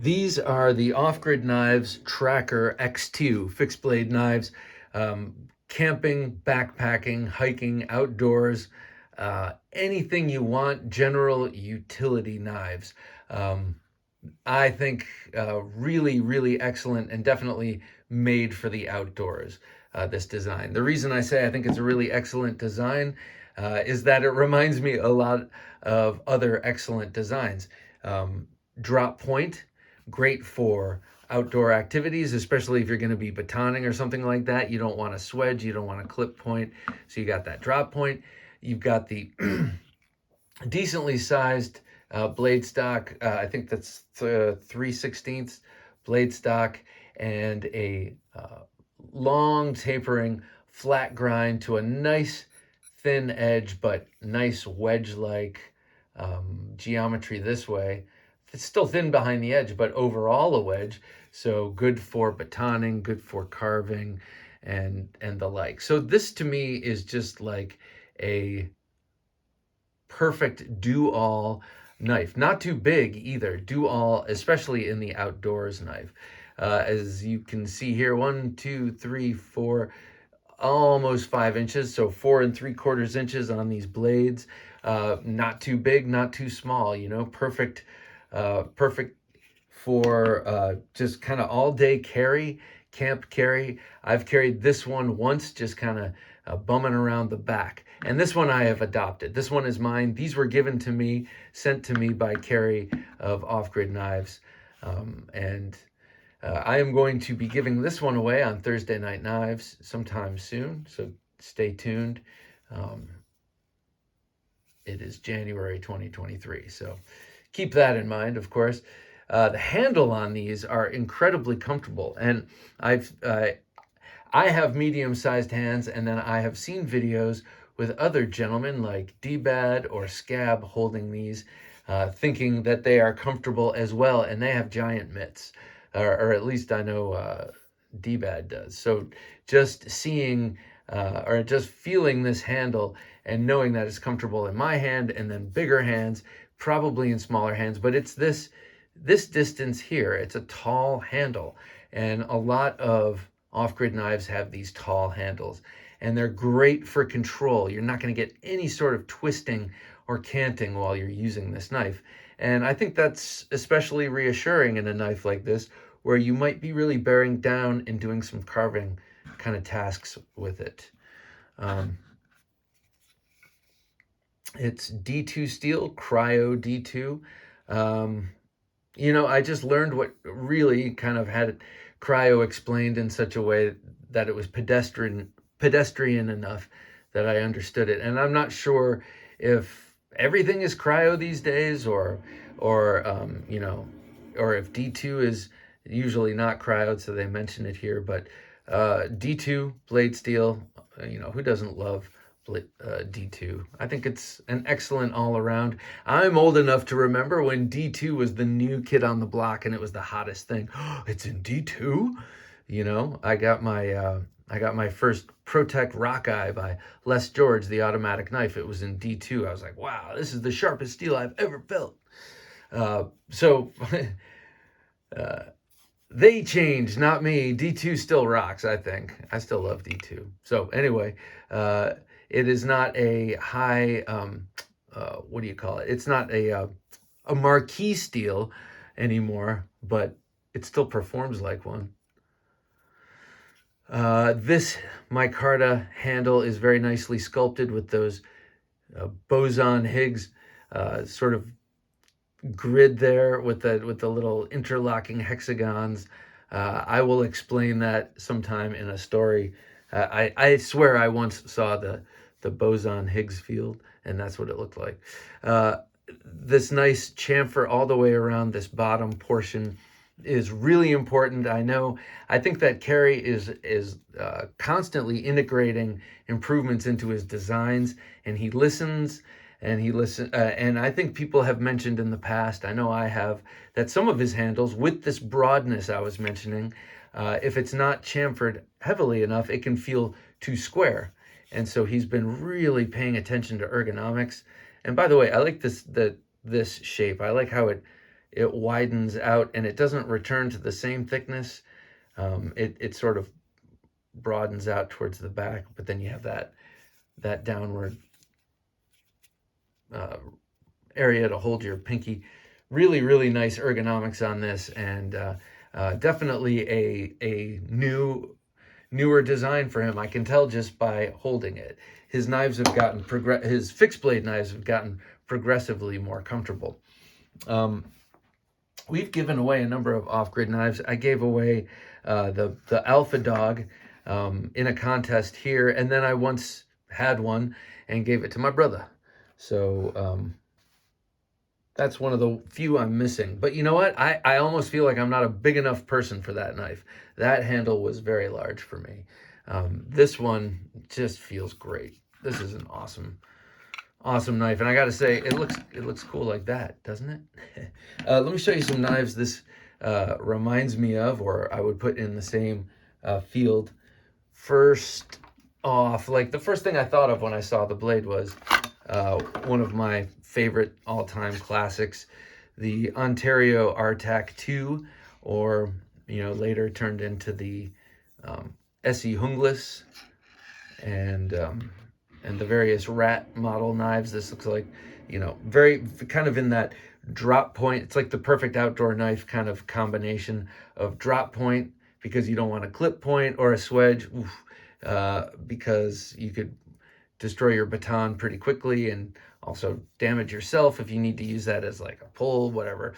These are the Off-Grid Knives Tracker X2 fixed blade knives. Camping, backpacking, hiking, outdoors, anything you want, general utility knives. I think really, really excellent and definitely made for the outdoors, this design. The reason I say I think it's a really excellent design is that it reminds me a lot of other excellent designs. Drop point, great for outdoor activities, especially if you're going to be batoning or something like that. You don't want a swedge, you don't want a clip point, so you got that drop point. You've got the decently sized blade stock. I think that's 3/16 blade stock, and a long tapering flat grind to a nice thin edge, but nice wedge-like geometry this way. It's still thin behind the edge, but overall a wedge. So good for batoning, good for carving, and the like. So this to me is just like a perfect do-all knife. Not too big either. Do-all, especially in the outdoors knife. As you can see here, 1, 2, 3, 4, almost 5 inches. So 4 3/4 inches on these blades. Not too big, not too small. You know, perfect for just kind of all day carry, camp carry. I've carried this one once, just kind of bumming around the back. And this one I have adopted. This one is mine. These were given to me, sent to me by Carrie of Off-Grid Knives. I am going to be giving this one away on Thursday Night Knives sometime soon. So stay tuned. It is January 2023. So keep that in mind, of course. The handle on these are incredibly comfortable, and I have medium-sized hands, and then I have seen videos with other gentlemen like D-Bad or Scab holding these, thinking that they are comfortable as well, and they have giant mitts, or at least I know D-Bad does. So just seeing or just feeling this handle and knowing that it's comfortable in my hand, and then bigger hands, probably in smaller hands, but it's this distance here. It's a tall handle, and a lot of off-grid knives have these tall handles, and they're great for control. You're not going to get any sort of twisting or canting while you're using this knife. And I think that's especially reassuring in a knife like this, where you might be really bearing down and doing some carving kind of tasks with it. It's D2 steel, cryo D2. You know, I just learned what really kind of had cryo explained in such a way that it was pedestrian enough that I understood it. And I'm not sure if everything is cryo these days, or you know, or if D2 is usually not cryoed, so they mention it here. But D2 blade steel, you know, who doesn't love D2? I think it's an excellent all-around. I'm old enough to remember when D2 was the new kid on the block and it was the hottest thing. It's in D2? You know, I got my first Protect Rockeye by Les George, the automatic knife. It was in D2. I was like, wow, this is the sharpest steel I've ever felt. They changed, not me. D2 still rocks, I think. I still love D2. So anyway, it is not a high, what do you call it? It's not a marquee steel anymore, but it still performs like one. This micarta handle is very nicely sculpted with those boson-Higgs sort of grid there with the little interlocking hexagons. I will explain that sometime in a story. I swear I once saw the boson-Higgs field, and that's what it looked like. This nice chamfer all the way around this bottom portion is really important. I think that Kerry is constantly integrating improvements into his designs, and he listens. And I think people have mentioned in the past, I know I have, that some of his handles with this broadness I was mentioning, if it's not chamfered heavily enough, it can feel too square. And so he's been really paying attention to ergonomics. And by the way, I like this shape. I like how it it widens out and it doesn't return to the same thickness. It sort of broadens out towards the back, but then you have that downward area to hold your pinky. Really, really nice ergonomics on this, and definitely a newer design for him. I can tell just by holding it. His knives have gotten his fixed blade knives have gotten progressively more comfortable. We've given away a number of off-grid knives. I gave away the Alpha Dog in a contest here, and then I once had one and gave it to my brother. So that's one of the few I'm missing. But you know what? I almost feel like I'm not a big enough person for that knife. That handle was very large for me. This one just feels great. This is an awesome knife, and I gotta say, it looks cool like that, doesn't it? Let me show you some knives this reminds me of, or I would put in the same field. First off, like the first thing I thought of when I saw the blade was one of my favorite all-time classics, the Ontario RTAC 2, or later turned into the SE Hungless, and the various rat model knives. This looks like, very kind of in that drop point. It's like the perfect outdoor knife kind of combination of drop point, because you don't want a clip point, or a swedge, because you could destroy your baton pretty quickly and also damage yourself if you need to use that as like a pull, whatever.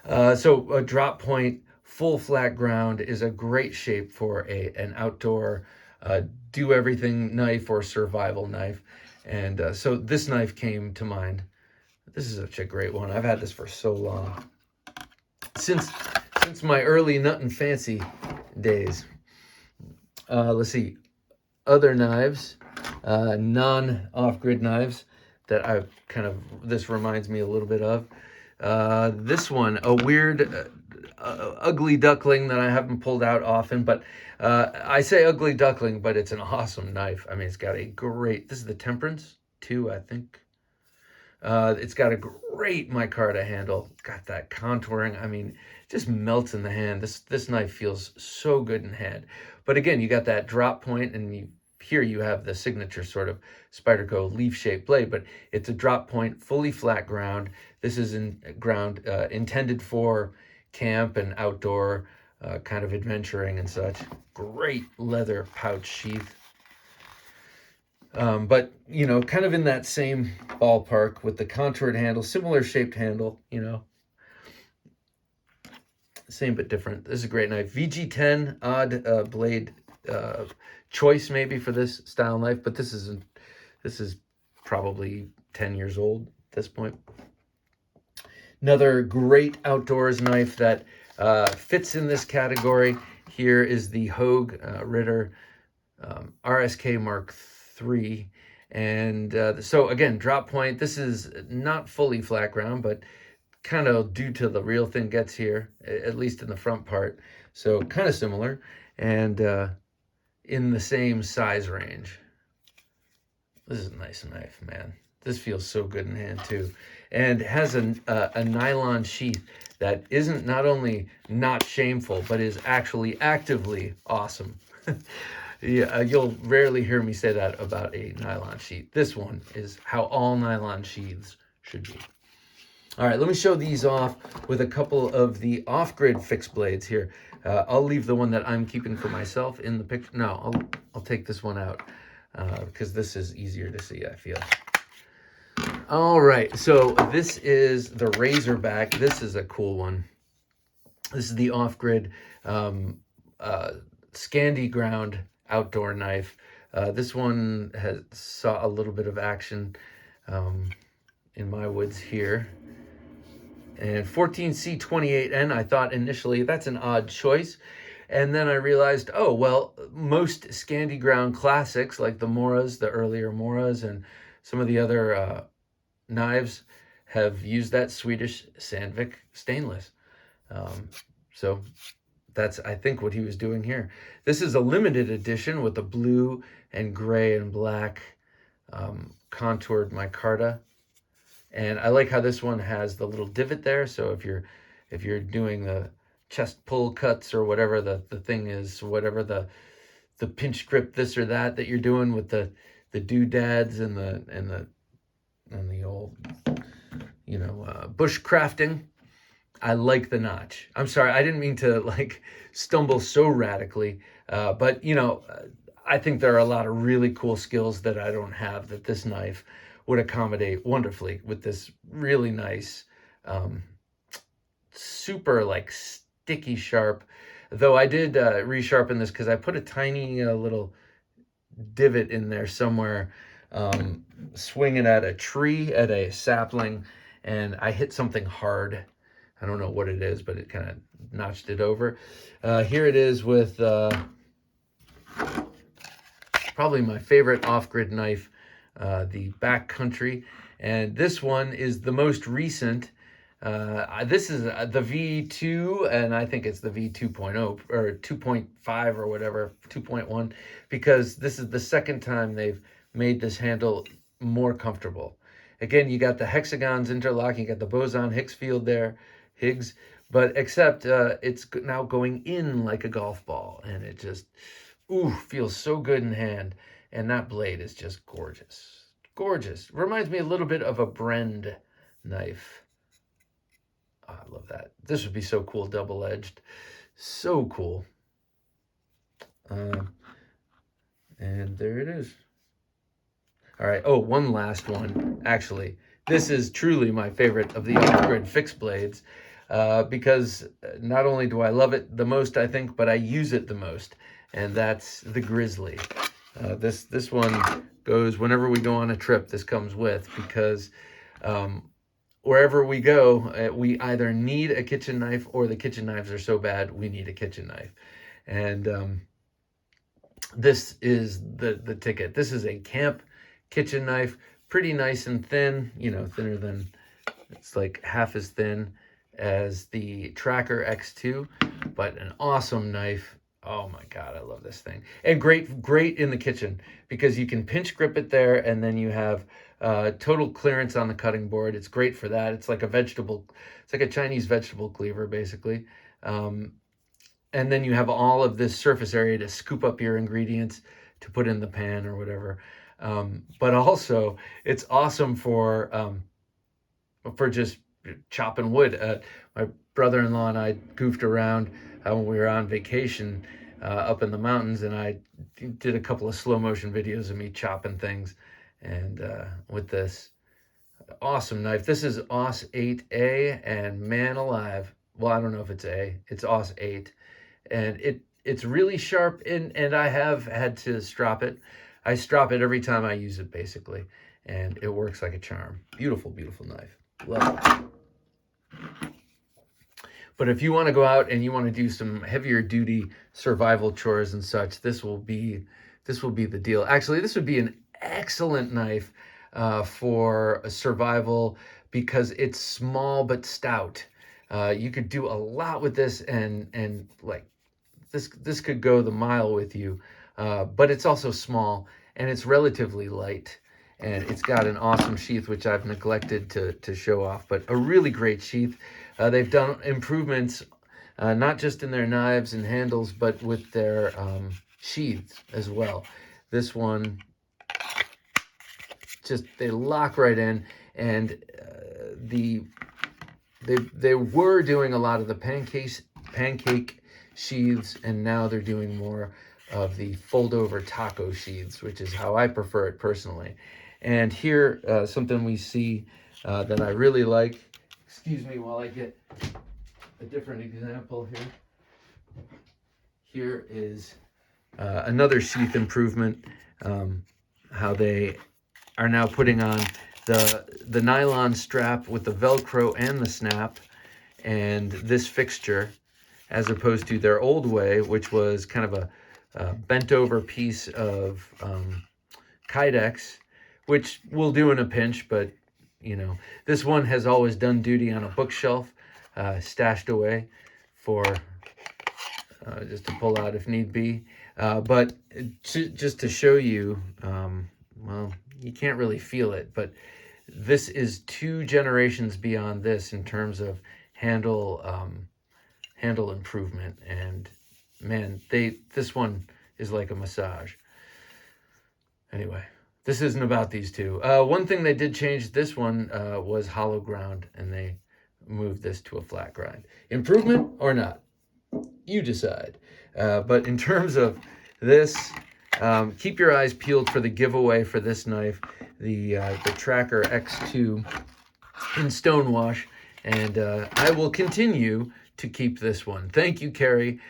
So a drop point, full flat ground is a great shape for an outdoor do everything knife or survival knife. And so this knife came to mind. This is such a great one. I've had this for so long, since my early nut and fancy days. Let's see, other knives, non off-grid knives that this reminds me a little bit of. This one, a weird ugly duckling that I haven't pulled out often, but I say ugly duckling, but it's an awesome knife. I mean, it's got this is the Temperance 2, I think. It's got a great micarta handle, got that contouring. I mean, it just melts in the hand. This knife feels so good in hand. But again, you got that drop point, and here you have the signature sort of Spyderco leaf-shaped blade, but it's a drop point, fully flat ground. This is ground intended for camp and outdoor kind of adventuring and such. Great leather pouch sheath. But, kind of in that same ballpark with the contoured handle, similar shaped handle, same but different. This is a great knife. VG10, odd blade choice maybe for this style knife, but this is probably 10 years old at this point. Another great outdoors knife that fits in this category here is the Hogue Ritter RSK Mark III. And so again, drop point. This is not fully flat ground, but kind of due to the real thing gets here, at least in the front part. So kind of similar, and in the same size range. This is a nice knife, man. This feels so good in hand too, and has a nylon sheath that isn't not only not shameful, but is actually actively awesome. Yeah, you'll rarely hear me say that about a nylon sheath. This one is how all nylon sheaths should be. All right, let me show these off with a couple of the off-grid fixed blades here. I'll leave the one that I'm keeping for myself in the picture. No, I'll take this one out because this is easier to see, I feel. All right, so this is the Razorback. This is a cool one. This is the off-grid Scandi ground outdoor knife. This one saw a little bit of action in my woods here. And 14C28N, I thought initially that's an odd choice. And then I realized, oh, well, most Scandi ground classics, like the Moras, the earlier Moras, and some of the other knives have used that Swedish Sandvik stainless. So that's, I think, what he was doing here. This is a limited edition with the blue and gray and black contoured micarta. And I like how this one has the little divot there. So if you're if you're doing the chest pull cuts or whatever the thing is, whatever the pinch grip this or that you're doing with the doodads and the old, you know, bush crafting. I like the notch. I'm sorry, I didn't mean to like stumble so radically, but you know, I think there are a lot of really cool skills that I don't have that this knife would accommodate wonderfully with this really nice, super like sticky sharp. Though I did resharpen this because I put a tiny little divot in there somewhere, swinging at a tree, at a sapling, and I hit something hard. I don't know what it is, but it kind of notched it over. Here it is with probably my favorite off-grid knife, the Backcountry. And this one is the most recent. This is the V2, and I think it's the V2.0 or 2.5 or whatever, 2.1, because this is the second time they've made this handle more comfortable. Again, you got the hexagons interlocking, you got the boson Higgs field there, Higgs, but except it's now going in like a golf ball, and it just, ooh, feels so good in hand. And that blade is just gorgeous. Gorgeous. Reminds me a little bit of a Brend knife. Oh, I love that. This would be so cool, double-edged. So cool. And there it is. All right. Oh, one last one. Actually, this is truly my favorite of the off-grid fixed blades, because not only do I love it the most, I think, but I use it the most, and that's the Grizzly. This one goes whenever we go on a trip. This comes with, because wherever we go, we either need a kitchen knife, or the kitchen knives are so bad we need a kitchen knife. And this is the ticket. This is a camp kitchen knife, pretty nice and thin, you know, thinner than, it's like half as thin as the Tracker X2, but an awesome knife. Oh my God, I love this thing. And great in the kitchen, because you can pinch grip it there, and then you have total clearance on the cutting board. It's great for that. It's like a vegetable, it's like a Chinese vegetable cleaver, basically. And then you have all of this surface area to scoop up your ingredients to put in the pan or whatever. But also, it's awesome for just chopping wood. My brother-in-law and I goofed around when we were on vacation up in the mountains, and I did a couple of slow motion videos of me chopping things, and with this awesome knife. This is AUS 8A, and man alive, well, I don't know if it's A, it's AUS 8, and it's really sharp, and I have had to strop it. I strop it every time I use it, basically, and it works like a charm. Beautiful, beautiful knife. Love it. But if you want to go out and you want to do some heavier duty survival chores and such, this will be the deal. Actually, this would be an excellent knife for survival, because it's small but stout. You could do a lot with this, and like this could go the mile with you. But it's also small, and it's relatively light, and it's got an awesome sheath, which I've neglected to show off, but a really great sheath. They've done improvements, not just in their knives and handles, but with their sheaths as well. This one, just, they lock right in, and they were doing a lot of the pancake sheaths, and now they're doing more of the fold-over taco sheaths, which is how I prefer it personally. And here, something we see that I really like. Excuse me while I get a different example here. Here is another sheath improvement, how they are now putting on the nylon strap with the Velcro and the snap, and this fixture, as opposed to their old way, which was kind of a bent over piece of Kydex, which we'll do in a pinch, but you know, this one has always done duty on a bookshelf, stashed away for just to pull out if need be. But just to show you, well, you can't really feel it, but this is 2 generations beyond this in terms of handle handle improvement. And man, this one is like a massage. Anyway, this isn't about these two. One thing they did change this one was hollow ground, and they moved this to a flat grind. Improvement or not? You decide. But in terms of this, keep your eyes peeled for the giveaway for this knife, the Tracker X2 in stonewash, and I will continue to keep this one. Thank you, Carrie.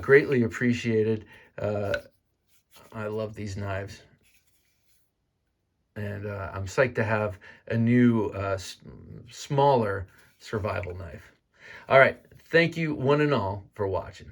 Greatly appreciated. I love these knives. And I'm psyched to have a new, smaller survival knife. All right. Thank you, one and all, for watching.